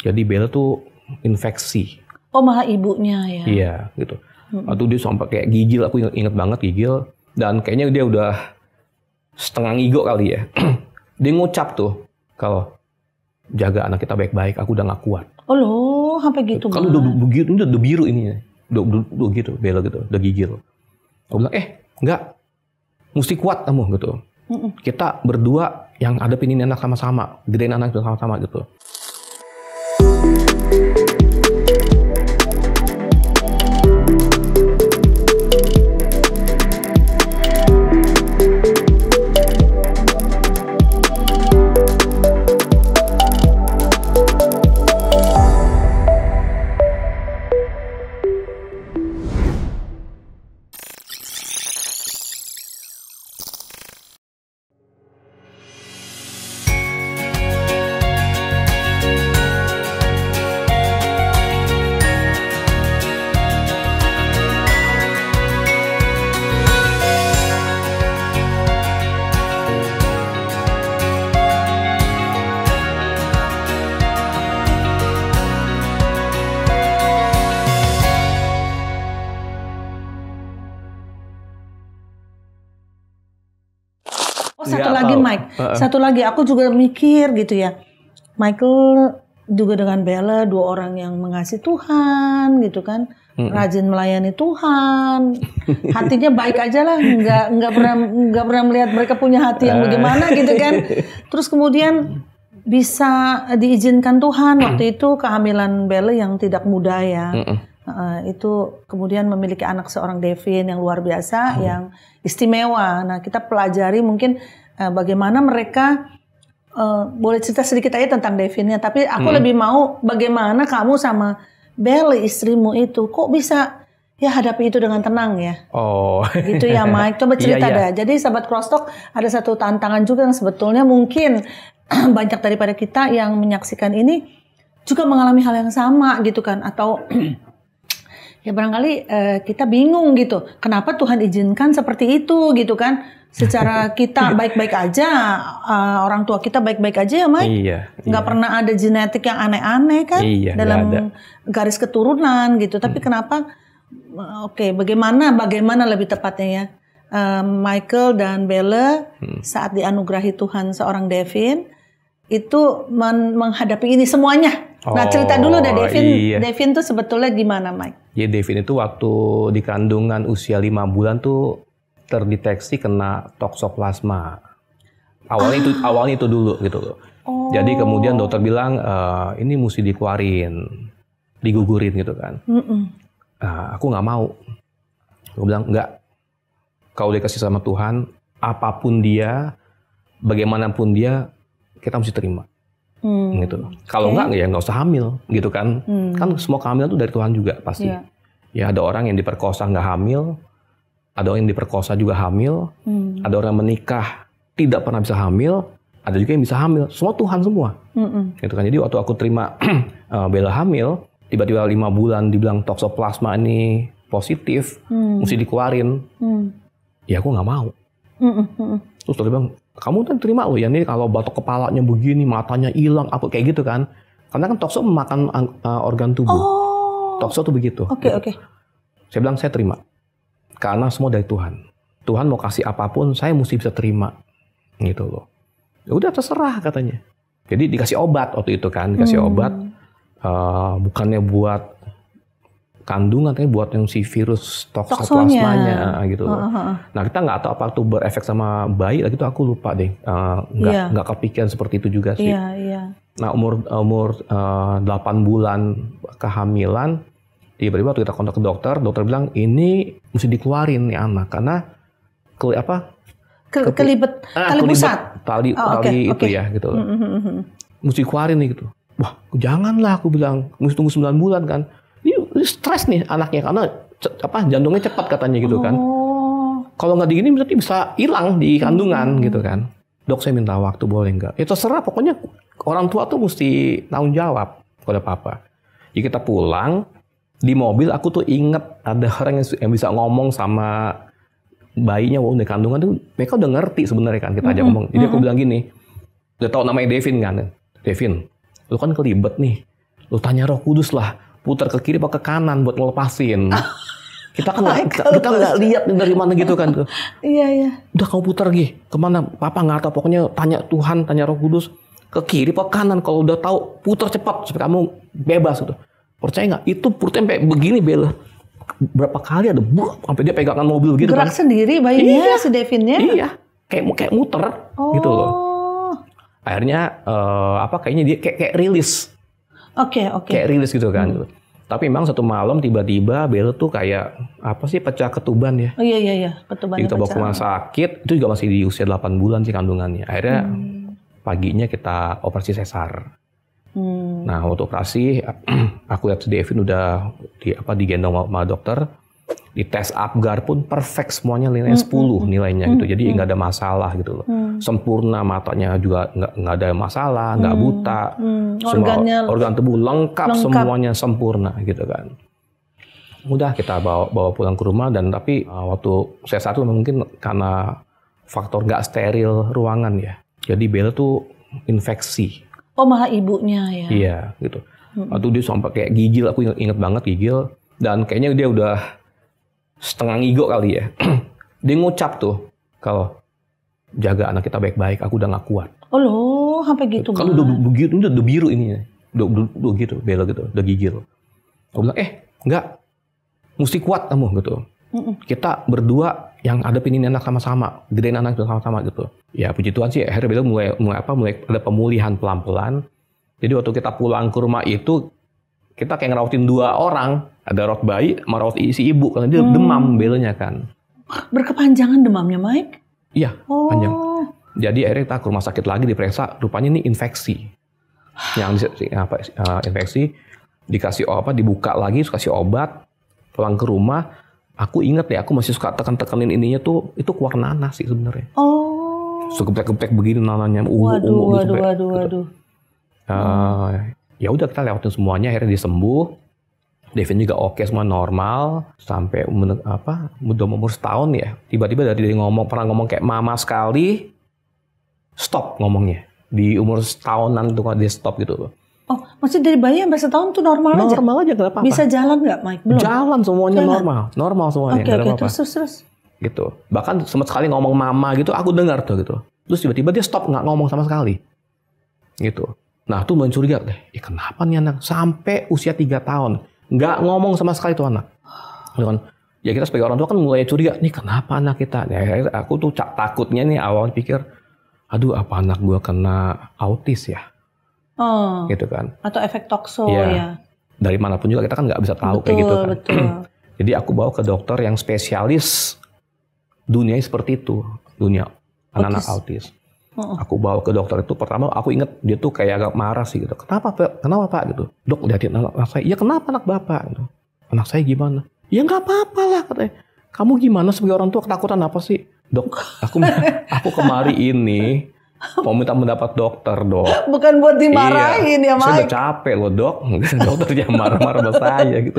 Jadi Bella tuh infeksi. Oh, malah ibunya ya. Iya, gitu. Waktu dia sampai kayak gigil, aku inget banget gigil. Dan kayaknya dia udah setengah ngigo kali ya. Dia ngucap tuh, kalau jaga anak kita baik-baik, aku udah gak kuat. Oh loh, sampai gitu. Kalau udah begitu, udah biru ininya. Udah gitu, Bella gitu, udah gigil. Aku bilang, enggak, mesti kuat kamu gitu. Kita berdua yang hadapin ini anak sama-sama, gedein anak itu sama-sama gitu. Oh, satu lagi Mike, satu lagi aku juga mikir gitu ya. Michael juga dengan Bella, dua orang yang mengasihi Tuhan gitu kan, rajin melayani Tuhan, hatinya baik aja lah, nggak pernah melihat mereka punya hati yang bagaimana gitu kan. Terus kemudian bisa diizinkan Tuhan waktu itu kehamilan Bella yang tidak mudah ya. Itu kemudian memiliki anak seorang Devin yang luar biasa, yang istimewa. Nah, kita pelajari mungkin bagaimana mereka, boleh cerita sedikit aja tentang Devinnya, tapi aku lebih mau bagaimana kamu sama Bella istrimu itu kok bisa ya hadapi itu dengan tenang ya. Oh. Gitu ya Mike, coba cerita deh. Jadi sahabat Crosstalk, ada satu tantangan juga yang sebetulnya mungkin banyak daripada kita yang menyaksikan ini juga mengalami hal yang sama gitu kan, atau ya barangkali kita bingung gitu, kenapa Tuhan izinkan seperti itu gitu kan? Secara kita baik-baik aja, orang tua kita baik-baik aja ya Mike. Nggak pernah ada genetik yang aneh-aneh kan dalam garis keturunan gitu. Tapi kenapa? Bagaimana lebih tepatnya ya? Michael dan Bella saat dianugerahi Tuhan seorang Devin itu menghadapi ini semuanya. Nah, cerita dulu deh Devin tuh sebetulnya gimana, Mike? Ya, Devin itu waktu di kandungan usia 5 bulan tuh terdeteksi kena toksoplasma. Awalnya itu dulu gitu loh. Jadi kemudian dokter bilang ini mesti dikeluarin, digugurin gitu kan. Aku nggak mau. Aku bilang enggak. Kalau dikasih sama Tuhan, apapun dia, bagaimanapun dia, kita mesti terima. Gitu. Kalau enggak ya nggak usah hamil gitu kan. Kan semua kehamilan itu dari Tuhan juga pasti. Ya ada orang yang diperkosa nggak hamil, ada orang yang diperkosa juga hamil, ada orang yang menikah tidak pernah bisa hamil, ada juga yang bisa hamil. Semua Tuhan semua. Gitu kan. Jadi waktu aku terima Bella hamil, tiba-tiba 5 bulan dibilang toksoplasma ini positif, mesti dikeluarin. Ya aku nggak mau. Terus dia bilang, kamu kan terima loh ya, ini kalau batok kepalanya begini, matanya hilang, apa kayak gitu kan. Karena kan tokso memakan organ tubuh. Tokso tuh begitu. Oke. Saya bilang, saya terima. Karena semua dari Tuhan. Tuhan mau kasih apapun, saya mesti bisa terima. Gitu loh. Ya udah terserah katanya. Jadi dikasih obat waktu itu kan, dikasih obat. Bukannya buat kandungan, tapi buat yang si virus toksoplasmanya gitu. Nah, kita nggak tahu apa itu berefek sama bayi, lagi itu aku lupa deh. Nggak kepikiran seperti itu juga sih. Nah, umur 8 bulan kehamilan, tiba-tiba waktu kita kontak ke dokter bilang ini mesti dikeluarin nih anak karena kelibet tali pusat. Tali itu ya gitu. Mesti keluarin nih gitu. Wah, janganlah aku bilang, mesti tunggu 9 bulan kan. Ini stres nih anaknya karena jantungnya cepat katanya gitu kan. Kalau nggak digini berarti bisa hilang di kandungan gitu kan. Dok, saya minta waktu boleh nggak? Ya terserah, pokoknya orang tua tuh mesti tanggung jawab kepada papa. Jadi kita pulang di mobil, aku tuh inget ada orang yang bisa ngomong sama bayinya waktu di kandungan tuh, mereka udah ngerti sebenarnya kan kita aja ngomong. Jadi aku bilang gini, udah tahu namanya Devin kan, Devin, lu kan kelibet nih. Lu tanya Roh Kudus lah, putar ke kiri apa ke kanan buat ngelepasin. Kita kan kita nggak lihat dari mana gitu kan. Iya. Udah kamu putar lagi, kemana? Papa nggak tahu, pokoknya tanya Tuhan, tanya Roh Kudus, ke kiri apa kanan. Kalau udah tahu, putar cepat supaya kamu bebas gitu. Percaya nggak? Itu putar sampai begini Bella. Berapa kali ada sampai dia pegangan mobil gitu. Gerak kan. Sendiri bayinya, si Devinnya. Iya, kayak muter gitu loh. Akhirnya kayaknya dia kayak rilis. Oke. Kayak rilis gitu kan. Gitu. Tapi memang satu malam tiba-tiba Bella tuh kayak pecah ketuban ya. Oh iya, ketubannya kita bawa ke rumah sakit, itu juga masih di usia 8 bulan sih kandungannya. Akhirnya paginya kita operasi sesar. Nah, waktu operasi aku lihat si Devin udah digendong sama dokter. Di tes Apgar pun perfect semuanya, nilainya 10 nilainya gitu. Jadi nggak ada masalah gitu loh. Sempurna, matanya juga nggak ada masalah, nggak buta. Semua organ tubuh lengkap, semuanya sempurna gitu kan. Udah kita bawa pulang ke rumah, dan tapi waktu saya satu mungkin karena faktor nggak steril ruangan ya. Jadi Bella tuh infeksi. Oh, malah ibunya ya? Iya gitu. Waktu dia sampai kayak gigil, aku inget banget gigil. Dan kayaknya dia udah setengah ngigo kali ya. Dia ngucap tuh, kalau jaga anak kita baik-baik, aku udah gak kuat. Oh loh, sampai gitu. Kalau udah begitu, udah biru ininya. Udah gitu, Bella gitu, udah gigil. Aku bilang, enggak, mesti kuat kamu gitu. Kita berdua yang hadapin ini anak sama-sama, gedein anak sama-sama gitu. Ya puji Tuhan sih, akhirnya Bella mulai ada pemulihan pelan-pelan. Jadi waktu kita pulang ke rumah itu, kita kayak ngerawatin 2 orang. Ada rawat bayi sama rawat si ibu. Karena dia demam Bellanya kan. Berkepanjangan demamnya, Mike? Iya, panjang. Jadi akhirnya kita ke rumah sakit lagi diperiksa. Rupanya ini infeksi. Infeksi. Dikasih dibuka lagi, kasih obat. Pulang ke rumah. Aku inget ya, aku masih suka tekan-tekanin ininya tuh. Itu keluar nanah sih sebenarnya. Suka gepek-gepek begini nananya. Waduh. Ya udah kita lewatin semuanya, akhirnya dia sembuh. Devin juga oke, semua normal sampai udah umur setahun ya. Tiba-tiba dari dia pernah ngomong kayak mama sekali, stop ngomongnya. Di umur setahunan tuh dia stop gitu. Oh, maksudnya dari bayi sampai setahun tuh normal aja? Normal aja, nggak apa-apa. Bisa jalan nggak, Mike? Belum? Jalan semuanya normal semuanya. Oke, terus. Gitu. Bahkan sempat sekali ngomong mama gitu, aku dengar tuh gitu. Terus tiba-tiba dia stop, nggak ngomong sama sekali. Gitu. Nah tuh mencuriga deh, kenapa nih anak sampai usia 3 tahun nggak ngomong sama sekali tuh anak. Ya kita sebagai orang tua kan mulai curiga, nih kenapa anak kita? Ya, aku tuh takutnya nih awalnya pikir, aduh apa anak gue kena autis ya? Gitu kan? Atau efek tokso ya? Dari manapun juga kita kan nggak bisa tahu kayak gitu kan. Betul. Jadi aku bawa ke dokter yang spesialis dunia seperti itu, dunia anak-anak autis. Aku bawa ke dokter itu, pertama aku inget dia tuh kayak agak marah sih gitu. Kenapa Pak gitu? Dok, liatin anak saya. Ya kenapa anak Bapak? Gitu. Anak saya gimana? Ya nggak apa-apa lah katanya. Kamu gimana sebagai orang tua, ketakutan apa sih? Dok, aku kemari ini mau minta pendapat dokter, Dok. Bukan buat dimarahin ya, Mike. Saya udah capek loh, Dok. Dokter jangan marah-marah sama saya gitu.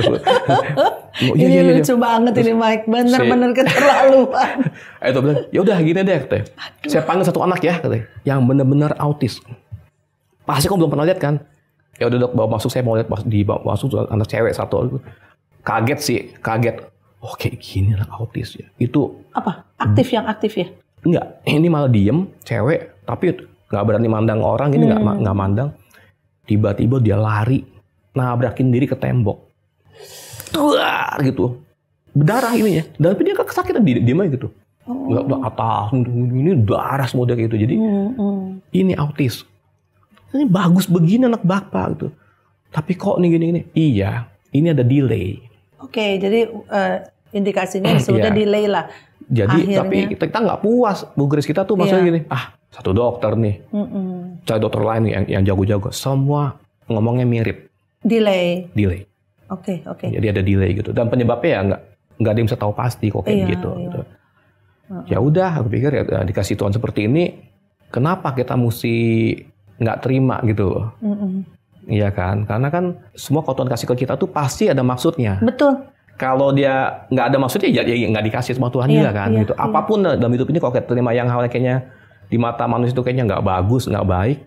Ini lucu banget ini, Mike. Bener-bener keterlaluan. Itu bilang, ya udah gini deh, katanya. Saya panggil satu anak ya, katanya, yang benar-benar autis. Pasti kamu belum pernah lihat kan? Ya udah Dok, bawa masuk, saya mau lihat dibawa masuk anak cewek satu. Kaget. Oh kayak gini anak autis ya. Itu apa? Aktif ya? Enggak, ini malah diem, cewek, tapi nggak berani mandang orang, ini nggak mandang. Tiba-tiba dia lari, nabrakin diri ke tembok, tuar gitu, berdarah ininya. Tapi dia kesakitan, diem aja gitu, nggak atas, ini darah semua kayak gitu. Jadi ini autis, ini bagus begini anak Bapak gitu. Tapi kok nih gini? Iya, ini ada delay. Oke, jadi indikasinya sudah delay lah. Jadi akhirnya. Tapi kita nggak puas, Bu Grace, kita tuh maksudnya gini, satu dokter nih, cari dokter lain nih yang jago-jago, semua ngomongnya mirip. Delay. Oke. Jadi ada delay gitu, dan penyebabnya ya nggak ada yang bisa tahu pasti kok kayak gitu. Ya udah, aku pikir ya dikasih Tuhan seperti ini, kenapa kita mesti nggak terima gitu loh? Iya kan, karena kan semua kalau Tuhan kasih ke kita tuh pasti ada maksudnya. Betul. Kalau dia nggak ada maksudnya, ya nggak dikasih sama Tuhan juga kan. Gitu. Apapun dalam hidup ini, kalau kita terima yang hal kayaknya di mata manusia itu kayaknya nggak bagus, nggak baik,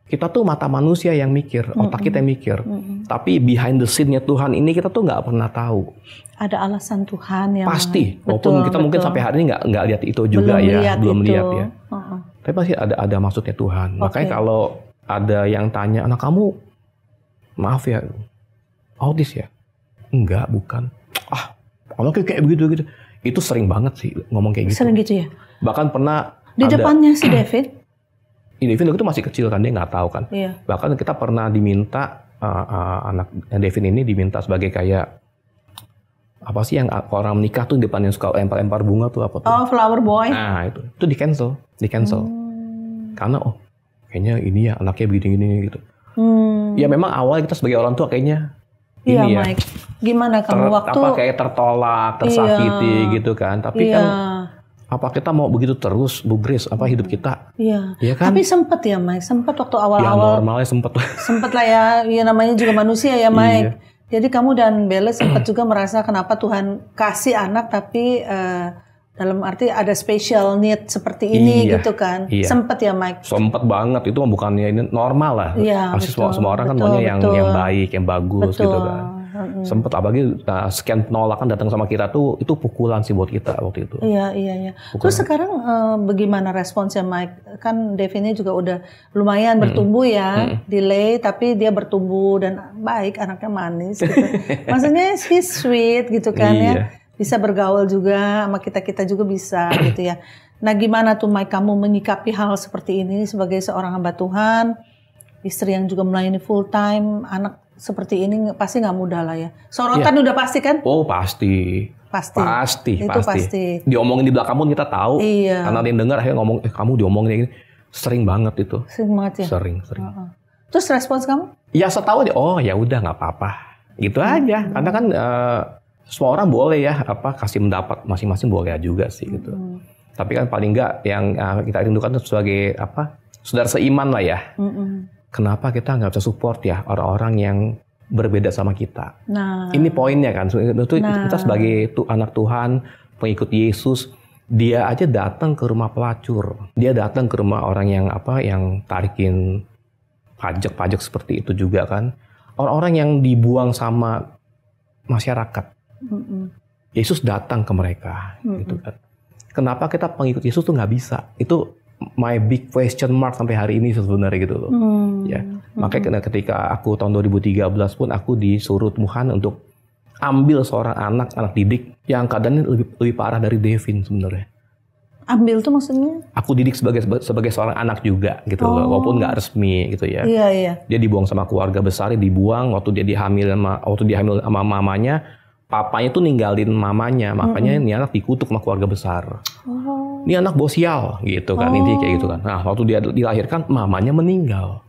Kita tuh mata manusia yang mikir, otak kita yang mikir. Tapi behind the scene-nya Tuhan ini kita tuh nggak pernah tahu. Ada alasan Tuhan yang pasti. Walaupun kita mungkin sampai hari ini nggak lihat itu juga belum lihat ya. Tapi pasti ada maksudnya Tuhan. Makanya kalau ada yang tanya, anak kamu, maaf ya, autis ya? Enggak, bukan. Anaknya kayak begitu gitu. Itu sering banget sih ngomong kayak gitu. Sering gitu ya. Bahkan pernah di depannya si David. David itu masih kecil kan, dia nggak tahu kan. Iya. Bahkan kita pernah diminta, anak David ini diminta sebagai kayak, apa sih yang orang menikah tuh depannya suka lempar-lempar bunga tuh apa tuh? Oh, flower boy. Nah itu di cancel. Karena kayaknya ini ya anaknya begini gitu. Ya memang awal kita sebagai orang tua kayaknya ini ya. Mike. Gimana kamu waktu kayak tertolak, tersakiti gitu kan. Tapi kan apa kita mau begitu terus, Bu Grace, apa hidup kita? Iya. Ya kan? Tapi sempet ya, Mike. Sempet waktu awal-awal. Ya normalnya sempet. Sempet lah ya. Ya namanya juga manusia ya, Mike. Jadi kamu dan Bella sempat juga merasa kenapa Tuhan kasih anak tapi dalam arti ada special need seperti ini gitu kan. Sempet ya, Mike? Sempet banget. Itu bukannya ini normal lah. Pasti semua orang kan maunya yang baik, yang bagus gitu kan. Sempet apalagi sekian penolakan datang sama kita tuh, itu pukulan sih buat kita waktu itu. Iya. Terus sekarang bagaimana responsnya Mike? Kan Devinnya juga udah lumayan bertumbuh ya, delay tapi dia bertumbuh dan baik, anaknya manis gitu. Maksudnya he's sweet gitu kan ya. Bisa bergaul juga sama kita juga bisa gitu ya. Nah gimana tuh Mike kamu menyikapi hal seperti ini sebagai seorang hamba Tuhan, istri yang juga melayani full time, anak seperti ini pasti nggak mudah lah ya. Sorotan udah pasti kan? Oh pasti. Itu pasti. Diomongin di belakang pun kita tahu. Karena ada yang dengar akhirnya ngomong, kamu diomongin kayak gini. Sering banget itu. Sering banget ya? Sering. Terus respons kamu? Ya setahu aja, ya udah nggak apa-apa. Gitu aja. Karena kan semua orang boleh ya kasih pendapat masing-masing boleh juga sih gitu. Tapi kan paling nggak yang kita rindukan itu sebagai saudara seiman lah ya. Kenapa kita nggak bisa support ya orang-orang yang berbeda sama kita? Ini poinnya kan. Kita sebagai anak Tuhan, pengikut Yesus, dia aja datang ke rumah pelacur. Dia datang ke rumah orang yang tarikin pajak seperti itu juga kan. Orang-orang yang dibuang sama masyarakat. Yesus datang ke mereka, gitu kan. Kenapa kita pengikut Yesus tuh nggak bisa? Itu my big question mark sampai hari ini sebenarnya gitu loh. Ya, makanya ketika aku tahun 2013 pun aku disuruh Tuhan untuk ambil seorang anak didik yang keadaannya lebih parah dari Devin sebenarnya. Ambil tuh maksudnya? Aku didik sebagai seorang anak juga gitu loh, walaupun nggak resmi gitu ya. Iya. Dia dibuang sama keluarga besarnya, dibuang waktu dia hamil sama mamanya. Papanya tuh ninggalin mamanya, makanya ini anak dikutuk sama keluarga besar. Ini anak bosial gitu kan, intinya kayak gitu kan. Nah, waktu dia dilahirkan, mamanya meninggal.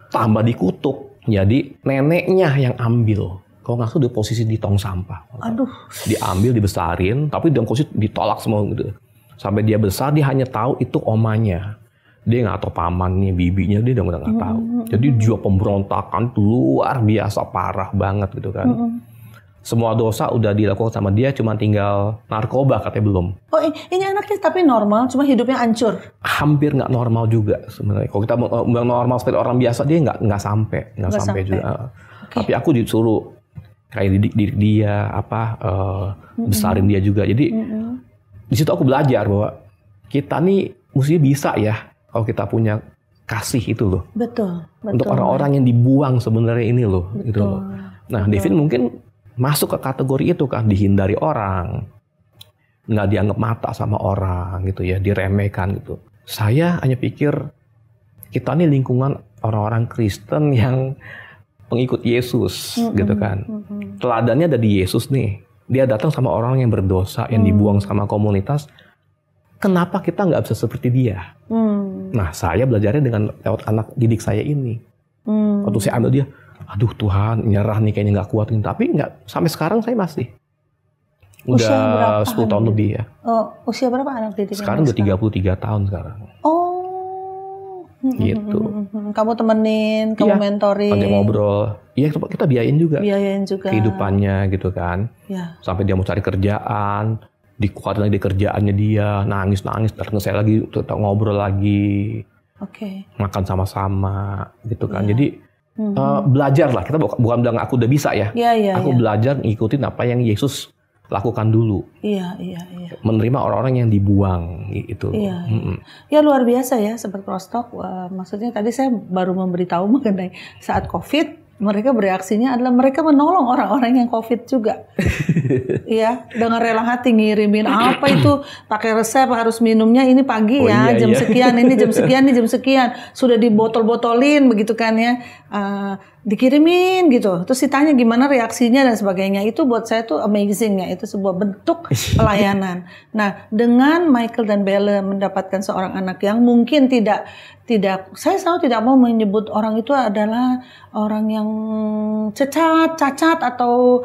Tambah dikutuk. Jadi neneknya yang ambil. Kalau nggak salah di posisi di tong sampah. Aduh. Diambil, dibesarin, tapi dalam posisi ditolak semua gitu. Sampai dia besar, dia hanya tahu itu omanya. Dia nggak tahu pamannya, bibinya, dia udah nggak tahu. Jadi dia pemberontakan luar biasa, parah banget gitu kan. Semua dosa udah dilakukan sama dia, cuma tinggal narkoba katanya belum. Oh ini anaknya tapi normal, cuma hidupnya hancur? Hampir nggak normal juga sebenarnya. Kalau kita mau normal seperti orang biasa, dia nggak sampai juga. Tapi aku disuruh kayak didik dia, besarin dia juga. Jadi di situ aku belajar bahwa kita nih mestinya bisa ya kalau kita punya kasih itu loh. Betul. Untuk orang-orang yang dibuang sebenarnya ini loh, gitu loh. Nah, Devin mungkin masuk ke kategori itu kan, dihindari orang, nggak dianggap mata sama orang gitu ya, diremehkan gitu. Saya hanya pikir kita nih lingkungan orang-orang Kristen yang pengikut Yesus gitu kan. Teladannya ada di Yesus nih. Dia datang sama orang yang berdosa, yang dibuang sama komunitas. Kenapa kita nggak bisa seperti dia? Nah, saya belajarnya dengan lewat anak didik saya ini. Waktu saya ambil dia, aduh Tuhan, nyerah nih kayaknya nggak kuat. Tapi nggak, sampai sekarang saya masih. Udah 10 tahun lebih ya. Usia berapa anak didik? Sekarang udah 33 tahun sekarang. Gitu. Kamu temenin, kamu mentoring. Ada ngobrol. Iya, kita biayain juga. Kehidupannya gitu kan. Ya. Sampai dia mau cari kerjaan, dikuatin lagi di kerjaannya dia, nangis, datang ke saya lagi, ngobrol lagi. Makan sama-sama gitu kan. Jadi belajar lah. Kita bukan bilang aku udah bisa ya. Aku belajar ngikutin apa yang Yesus lakukan dulu. Menerima orang-orang yang dibuang gitu. Ya luar biasa ya Sobat Crosstalk. Maksudnya tadi saya baru memberitahu mengenai saat COVID. Mereka bereaksinya adalah mereka menolong orang-orang yang COVID juga. Ya, dengan rela hati ngirimin apa itu, pakai resep harus minumnya ini pagi jam sekian, ini jam sekian, ini jam sekian. Sudah dibotol-botolin begitu kan ya. Dikirimin gitu. Terus ditanya gimana reaksinya dan sebagainya. Itu buat saya tuh amazing ya. Itu sebuah bentuk pelayanan. Nah, dengan Michael dan Bella mendapatkan seorang anak yang mungkin tidak saya selalu tidak mau menyebut orang itu adalah orang yang cacat atau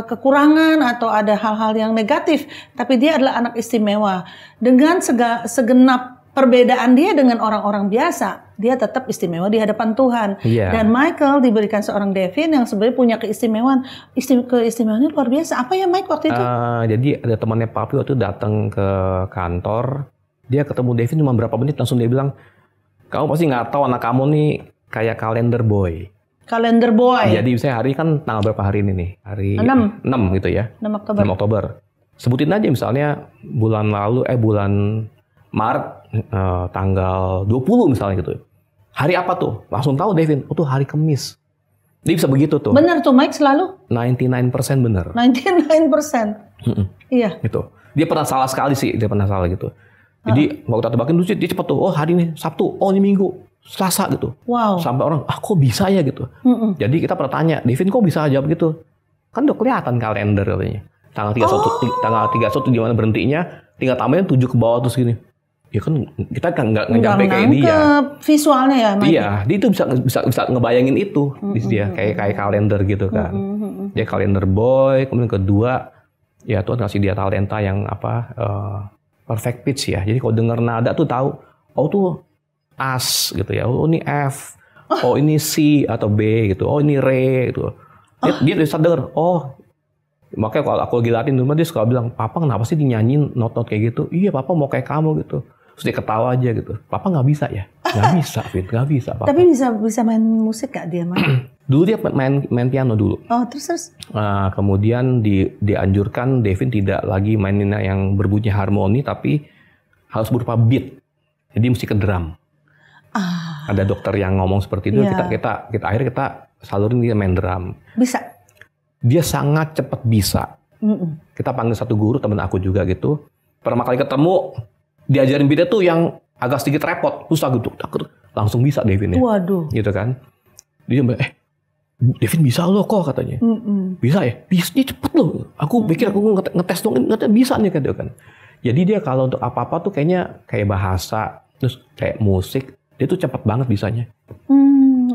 kekurangan atau ada hal-hal yang negatif, tapi dia adalah anak istimewa. Dengan segenap perbedaan dia dengan orang-orang biasa, dia tetap istimewa di hadapan Tuhan. Dan Michael diberikan seorang Devin yang sebenarnya punya keistimewaannya luar biasa. Apa ya Mike waktu itu? Jadi ada temannya Papi waktu datang ke kantor, dia ketemu Devin cuma berapa menit langsung dia bilang, kamu pasti nggak tahu anak kamu nih kayak kalender boy. Kalender boy. Jadi misalnya hari kan tanggal berapa hari ini nih? Hari 6 gitu ya. 6 Oktober. 6 Oktober. Sebutin aja misalnya bulan Maret tanggal 20 misalnya gitu. Hari apa tuh? Langsung tahu Devin, oh tuh hari Kamis. Dia bisa begitu tuh. Bener tuh Mike selalu? 99% bener. 99%. Iya. Gitu. Dia pernah salah sekali sih, gitu. Jadi waktu tebakin dulu dia cepet tuh, oh hari ini Sabtu, oh ini Minggu, Selasa gitu. Wow. Sampai orang, kok bisa ya gitu. Jadi kita pernah tanya, Devin kok bisa jawab gitu? Kan udah kelihatan kalender katanya. Tanggal 31 di mana berhentinya, tinggal tambahin 7 ke bawah terus gini. Ya kan kita kan nggak nyampe kayak dia. Visualnya ya, Mike. Iya, dia itu bisa ngebayangin itu dia kayak kalender gitu kan. Dia kalender boy, kemudian kedua ya Tuhan kasih dia talenta yang perfect pitch ya. Jadi kalau denger nada tuh tahu, oh tuh as gitu ya. Oh ini F. Oh ini C atau B gitu. Oh ini Re gitu. Dia bisa denger. Oh, makanya kalau aku lagi latihan rumah dia suka bilang, Papa kenapa sih dinyanyiin not-not kayak gitu? Iya Papa mau kayak kamu gitu. Terus dia ketawa aja gitu. Papa nggak bisa ya? Nggak bisa, Fit. Nggak bisa. Papa. Tapi bisa main musik gak dia, Mike? Dulu dia main piano dulu. Oh, terus? Kemudian dianjurkan Devin tidak lagi mainin yang berbunyi harmoni, tapi harus berupa beat. Jadi mesti ke drum. Ada dokter yang ngomong seperti itu. Kita akhirnya kita salurin dia main drum. Bisa. Dia sangat cepat bisa. Kita panggil satu guru teman aku juga gitu. Pertama kali ketemu diajarin beatnya tuh yang agak sedikit repot, susah gitu. Langsung bisa Devin ya. Waduh. Gitu kan. Dia bilang, Devin bisa loh kok katanya. Bisa ya? Bisa, dia cepet loh. Aku pikir aku ngetes dong, bisa nih kan. Jadi dia kalau untuk apa-apa tuh kayaknya kayak bahasa, terus kayak musik, dia tuh cepet banget bisanya.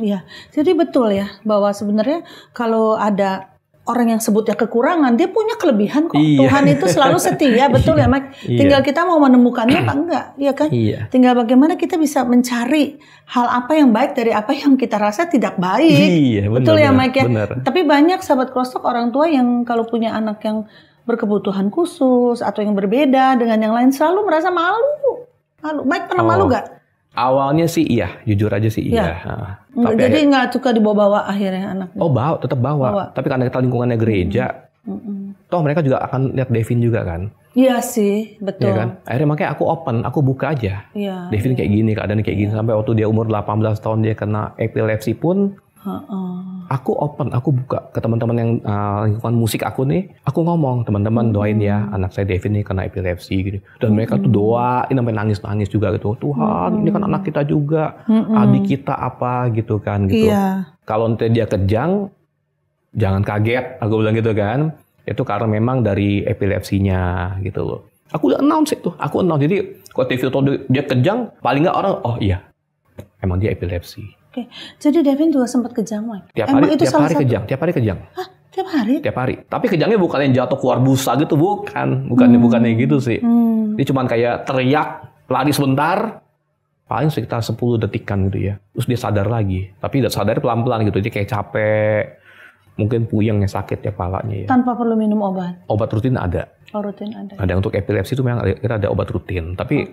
Ya. Jadi betul ya, bahwa sebenarnya kalau ada orang yang sebutnya kekurangan, dia punya kelebihan kok. Tuhan itu selalu setia, betul ya Mike? Tinggal kita mau menemukannya apa enggak, iya kan? Tinggal bagaimana kita bisa mencari hal apa yang baik dari apa yang kita rasa tidak baik. Betul ya Mike ya? Bener. Tapi banyak sahabat Crosstalk orang tua yang kalau punya anak yang berkebutuhan khusus atau yang berbeda dengan yang lain selalu merasa malu. Mike pernah malu gak? Awalnya sih iya, jujur aja sih iya. Jadi nggak suka dibawa-bawa akhirnya anaknya? Oh tetap bawa. Tapi karena kita lingkungannya gereja, toh mereka juga akan lihat Devin juga kan? Iya sih, betul. Ya kan? Akhirnya makanya aku buka aja. Devin kayak gini, keadaan kayak gini. Sampai waktu dia umur 18 tahun dia kena epilepsi pun, aku buka ke teman-teman yang lingkungan musik aku nih. Aku ngomong, teman-teman doain ya anak saya Devin nih kena epilepsi gitu. Dan mereka tuh doain sampai nangis-nangis juga gitu. Tuhan, ini kan anak kita juga, adik kita apa gitu kan gitu. Kalau nanti dia kejang, jangan kaget, aku bilang gitu kan. Itu karena memang dari epilepsinya gitu loh. Aku udah announce itu, Jadi kalau TV tahu dia kejang, paling nggak orang, oh iya, emang dia epilepsi. Oke, jadi Devin juga sempat kejang, Mike? Tiap hari kejang. Hah? Tiap hari? Tiap hari. Tapi kejangnya bukan yang jatuh keluar busa gitu, bukannya gitu sih. Dia cuma kayak teriak, lari sebentar, paling sekitar 10 detikan gitu ya. Terus dia sadar lagi. Tapi sadar pelan-pelan gitu, dia kayak capek, mungkin puyeng yang sakit ya kepalanya ya. Tanpa perlu minum obat? Obat rutin ada. Oh, rutin ada. Ada untuk epilepsi itu memang kita ada obat rutin. Tapi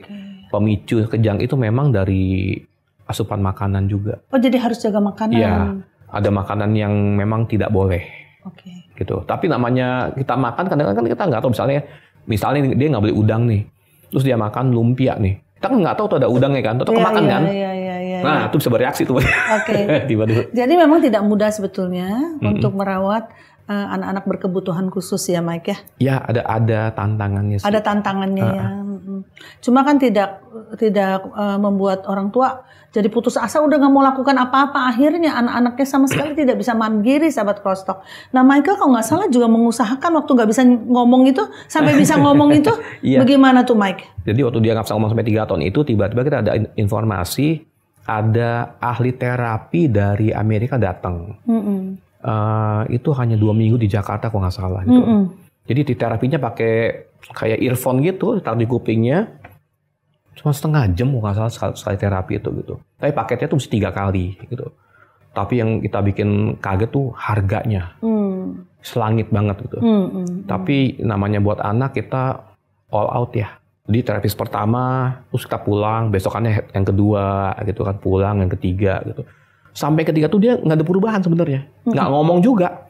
pemicu kejang itu memang dari asupan makanan juga. Oh, jadi harus jaga makanan. Iya, ada makanan yang memang tidak boleh. Oke. Gitu. Tapi namanya kita makan kadang-kadang kita nggak tahu, misalnya dia nggak beli udang nih, terus dia makan lumpia nih. Kita kan nggak tahu tuh ada udangnya kan, atau kemakan kan. Nah, itu bisa bereaksi tuh. Oke. Tiba-tiba. Jadi memang tidak mudah sebetulnya untuk merawat anak-anak berkebutuhan khusus ya, Mike ya? Ya, ada tantangannya sih. Ada tantangannya ya. Cuma kan tidak membuat orang tua jadi putus asa, udah nggak mau lakukan apa-apa. Akhirnya anak-anaknya sama sekali tidak bisa mandiri, sahabat Crosstalk. Nah, Michael kalau nggak salah juga mengusahakan waktu nggak bisa ngomong itu, sampai bisa ngomong itu, bagaimana tuh Mike? Jadi waktu dia nggak bisa ngomong sampai 3 tahun itu, tiba-tiba kita ada informasi, ada ahli terapi dari Amerika datang. Itu hanya 2 minggu di Jakarta kalau nggak salah gitu. Jadi di terapinya pakai kayak earphone gitu, taruh di kupingnya, cuma setengah jam kalau nggak salah sekali terapi itu gitu. Tapi paketnya tuh mesti 3 kali gitu. Tapi yang kita bikin kaget tuh harganya, selangit banget gitu. Tapi namanya buat anak kita all out ya. Jadi terapis pertama, terus kita pulang, besokannya yang kedua gitu kan, pulang yang ketiga gitu. Sampai ketiga tuh dia nggak ada perubahan sebenarnya, nggak ngomong juga.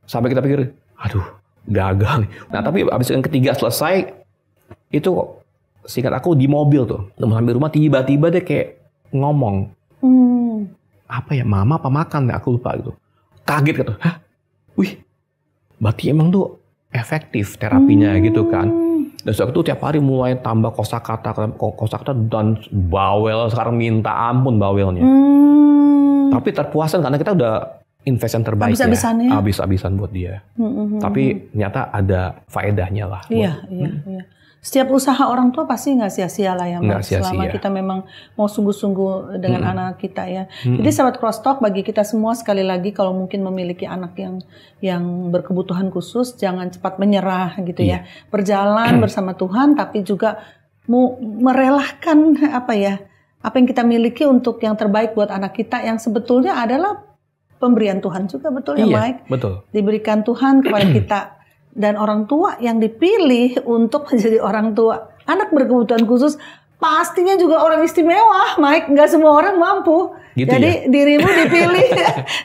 Sampai kita pikir, aduh gagal nih. Nah tapi abis yang ketiga selesai, itu singkat aku di mobil tuh, sampai rumah tiba-tiba dia kayak ngomong, apa ya, mama apa makan ya, aku lupa gitu. Kaget gitu, hah, wih, berarti emang tuh efektif terapinya gitu kan. Dan setelah itu tiap hari mulai tambah kosakata dan bawel, sekarang minta ampun bawelnya. Tapi terpuasan karena kita udah invest yang terbaik ya. Habis-habisan buat dia. Tapi ternyata ada faedahnya lah. Iya. Setiap usaha orang tua pasti nggak sia-sia lah ya, Mas. Selama kita memang mau sungguh-sungguh dengan anak kita ya. Jadi sahabat Crosstalk, bagi kita semua sekali lagi kalau mungkin memiliki anak yang berkebutuhan khusus, jangan cepat menyerah gitu ya. Berjalan bersama Tuhan, tapi juga merelakan apa yang kita miliki untuk yang terbaik buat anak kita, yang sebetulnya adalah pemberian Tuhan juga, betul ya Mike? Betul. Diberikan Tuhan kepada kita. Dan orang tua yang dipilih untuk menjadi orang tua anak berkebutuhan khusus pastinya juga orang istimewa, Mike. Nggak semua orang mampu. Gitu. Jadi dirimu dipilih,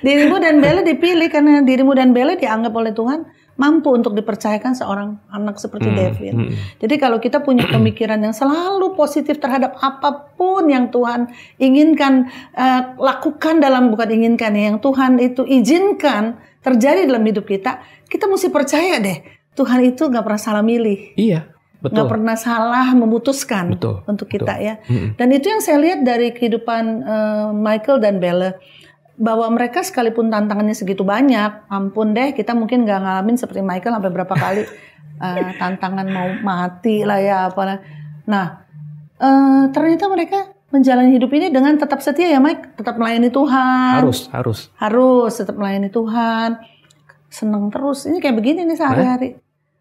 dirimu dan Bella dipilih karena dirimu dan Bella dianggap oleh Tuhan mampu untuk dipercayakan seorang anak seperti David. Jadi kalau kita punya pemikiran yang selalu positif terhadap apapun yang Tuhan inginkan lakukan bukan inginkan ya, yang Tuhan itu izinkan terjadi dalam hidup kita, kita mesti percaya deh, Tuhan itu nggak pernah salah milih. Iya, betul. Nggak pernah salah memutuskan untuk kita ya. Dan itu yang saya lihat dari kehidupan Michael dan Bella, bahwa mereka sekalipun tantangannya segitu banyak, ampun deh, kita mungkin nggak ngalamin seperti Michael sampai berapa kali tantangan mau mati lah ya apalah. Nah, ternyata mereka menjalani hidup ini dengan tetap setia ya Mike, tetap melayani Tuhan. Harus tetap melayani Tuhan. Seneng terus. Ini kayak begini nih sehari-hari.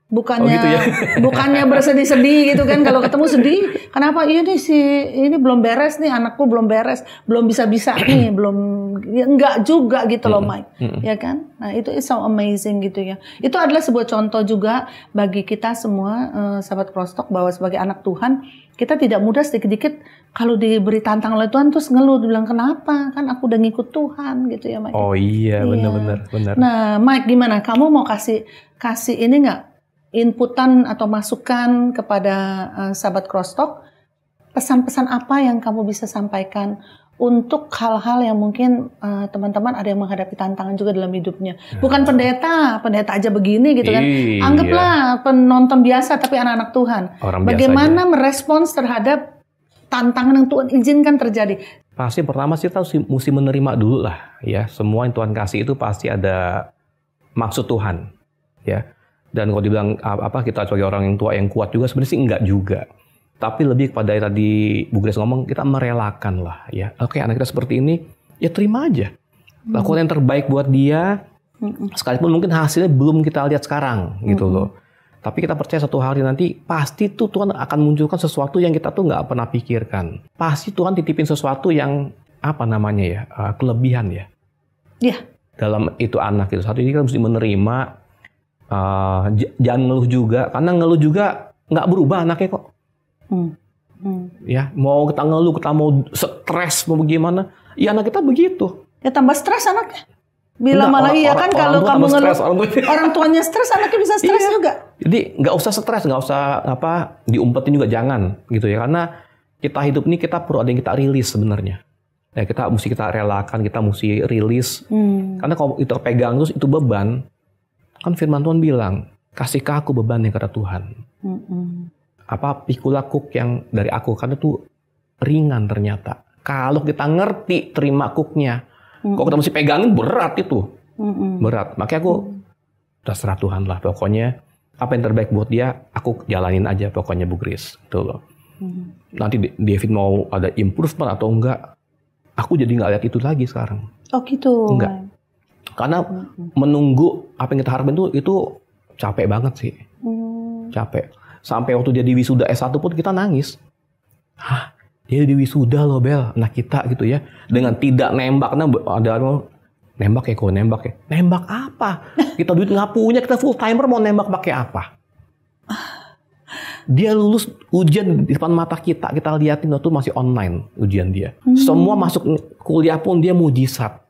Bukannya bersedih-sedih gitu kan, kalau ketemu sedih, kenapa ini belum beres nih, anakku belum beres, belum bisa-bisa nih, enggak juga gitu loh Mike. Ya kan? Nah, itu is so amazing gitu ya. Itu adalah sebuah contoh juga bagi kita semua sahabat Crosstalk, bahwa sebagai anak Tuhan, kita tidak mudah sedikit-dikit kalau diberi tantangan oleh Tuhan terus ngeluh, bilang kenapa, kan aku udah ngikut Tuhan gitu ya Mike. Oh iya, benar. Nah Mike, gimana, kamu mau kasih ini nggak, inputan atau masukan kepada sahabat Crosstalk, pesan-pesan apa yang kamu bisa sampaikan untuk hal-hal yang mungkin teman-teman ada yang menghadapi tantangan juga dalam hidupnya. Bukan pendeta aja begini gitu kan. Anggaplah penonton biasa tapi anak-anak Tuhan. Bagaimana merespons terhadap tantangan yang Tuhan izinkan terjadi? Pasti pertama sih kita mesti menerima dulu lah ya. Semua yang Tuhan kasih itu pasti ada maksud Tuhan ya. Dan kalau dibilang kita sebagai orang yang tua yang kuat juga, sebenarnya sih enggak juga. Tapi lebih kepada tadi Bu Grace ngomong, kita merelakan lah ya. Oke, anak kita seperti ini, ya terima aja. Lakukan yang terbaik buat dia, sekalipun mungkin hasilnya belum kita lihat sekarang gitu loh. Tapi kita percaya satu hari nanti pasti tuh Tuhan akan munculkan sesuatu yang kita tuh nggak pernah pikirkan. Pasti Tuhan titipin sesuatu yang kelebihan ya. Iya. Dalam itu anak itu. Satu ini kita mesti menerima, jangan ngeluh juga, karena ngeluh juga nggak berubah anaknya kok. Ya, mau kita ngeluh, kita mau stres, mau bagaimana, ya anak kita begitu. Ya tambah stres anaknya. Bila malah iya kan kalau kamu ngeluh, orang tuanya stres, anaknya bisa stres juga. Jadi nggak usah stres, nggak usah diumpetin juga, jangan gitu ya. Karena kita hidup ini kita perlu ada yang kita rilis sebenarnya. Ya, kita relakan, kita mesti rilis. Karena kalau itu pegang terus itu beban. Kan firman Tuhan bilang, kasihkah aku beban yang kata Tuhan. Pikul kuk yang dari aku, karena itu ringan ternyata. Kalau kita ngerti terima kuknya. Kok kita mesti pegangin berat itu. Berat. Makanya aku terserah Tuhan lah. Pokoknya apa yang terbaik buat dia, aku jalanin aja pokoknya Bu Grace. Gitu loh. Nanti David mau ada improvement atau enggak, aku jadi nggak lihat itu lagi sekarang. Oh gitu. Enggak. Karena menunggu apa yang kita harapin itu capek banget sih. Capek. Sampai waktu dia di wisuda S1 pun kita nangis. Hah? Dia di wisuda loh Bel, anak kita gitu ya. Dengan tidak nembak, karena ada nembak ya. Nembak apa? Kita duit nggak punya, kita full timer mau nembak pakai apa? Dia lulus ujian di depan mata kita liatin waktu masih online ujian dia. Semua masuk kuliah pun dia mujizat,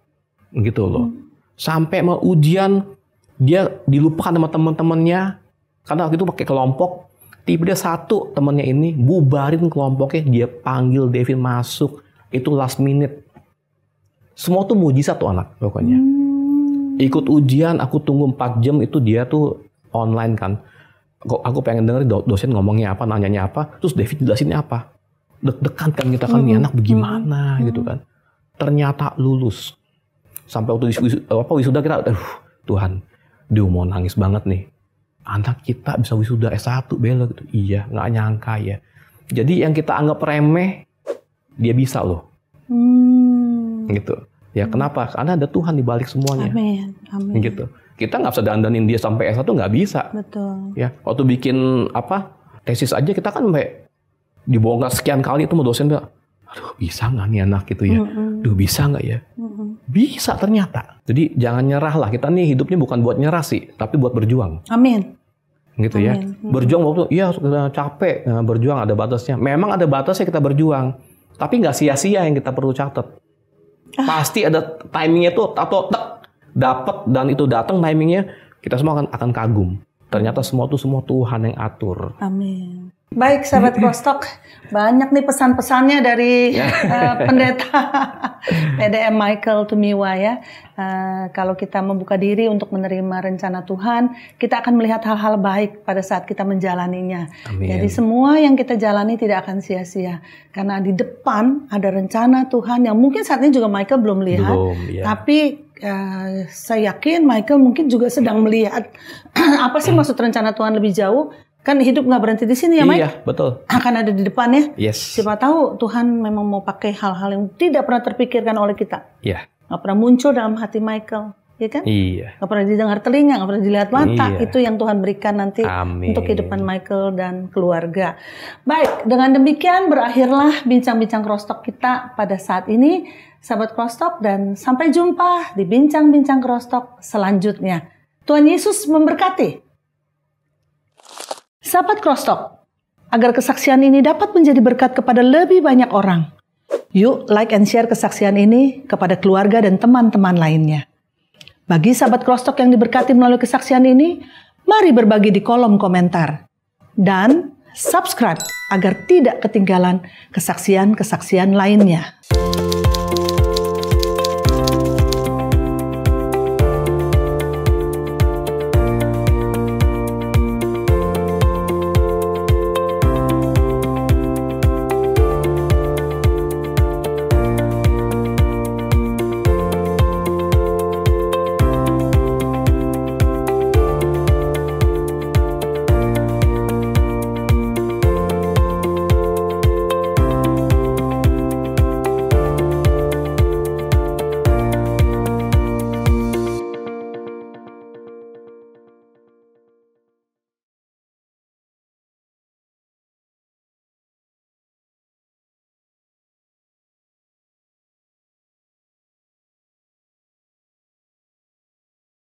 gitu loh. Sampai mau ujian dia dilupakan sama teman-temannya, karena waktu itu pakai kelompok. Tiba-tiba satu temannya ini bubarin kelompoknya, dia panggil David masuk, itu last minute. Semua tuh mujizat tuh anak pokoknya. Ikut ujian, aku tunggu 4 jam, itu dia tuh online kan. Aku pengen denger dosen ngomongnya apa, nanyanya apa, terus David jelasinnya apa. Deg-degan kan kita kan, nih anak bagaimana gitu kan. Ternyata lulus. Sampai waktu wisuda kita, Tuhan, dia mau nangis banget nih. Anak kita bisa wisuda S1 Bella gitu. Iya, nggak nyangka ya. Jadi yang kita anggap remeh, dia bisa loh. Gitu. Ya kenapa? Karena ada Tuhan di balik semuanya. Amin. Gitu. Kita nggak bisa dandanin dia sampai S1, nggak bisa. Betul. Ya, waktu bikin tesis aja kita kan sampai dibongkar sekian kali itu sama dosen bilang, aduh bisa nggak nih anak gitu ya? Duh bisa nggak ya? Bisa ternyata. Jadi jangan nyerah lah. Kita nih hidupnya bukan buat nyerah sih, tapi buat berjuang. Amin. Gitu ya. Berjuang waktu, iya capek, berjuang ada batasnya. Memang ada batasnya kita berjuang. Tapi nggak sia-sia yang kita perlu catat. Pasti ada timingnya tuh, atau dapat dan itu datang timingnya, kita semua akan kagum. Ternyata semua Tuhan yang atur. Amin. Baik sahabat Crosstalk, banyak nih pesan-pesannya dari pendeta PDM Michael Tumiwa ya. Kalau kita membuka diri untuk menerima rencana Tuhan, kita akan melihat hal-hal baik pada saat kita menjalaninya. Amin. Jadi semua yang kita jalani tidak akan sia-sia. Karena di depan ada rencana Tuhan yang mungkin saat ini juga Michael belum lihat. Tapi saya yakin Michael mungkin juga sedang melihat apa sih maksud rencana Tuhan lebih jauh. Kan hidup nggak berhenti di sini ya, Mike? Iya, betul. Akan ada di depannya. Yes. Siapa tahu Tuhan memang mau pakai hal-hal yang tidak pernah terpikirkan oleh kita. Iya. Nggak pernah muncul dalam hati Michael, ya kan? Iya. Nggak pernah didengar telinga, nggak pernah dilihat mata. Iya. Itu yang Tuhan berikan nanti. Amin. Untuk kehidupan Michael dan keluarga. Baik, dengan demikian berakhirlah bincang-bincang Crosstalk kita pada saat ini, sahabat Crosstalk, dan sampai jumpa di bincang-bincang Crosstalk selanjutnya. Tuhan Yesus memberkati. Sahabat Crosstalk, agar kesaksian ini dapat menjadi berkat kepada lebih banyak orang, yuk like and share kesaksian ini kepada keluarga dan teman-teman lainnya. Bagi sahabat Crosstalk yang diberkati melalui kesaksian ini, mari berbagi di kolom komentar. Dan subscribe agar tidak ketinggalan kesaksian-kesaksian lainnya.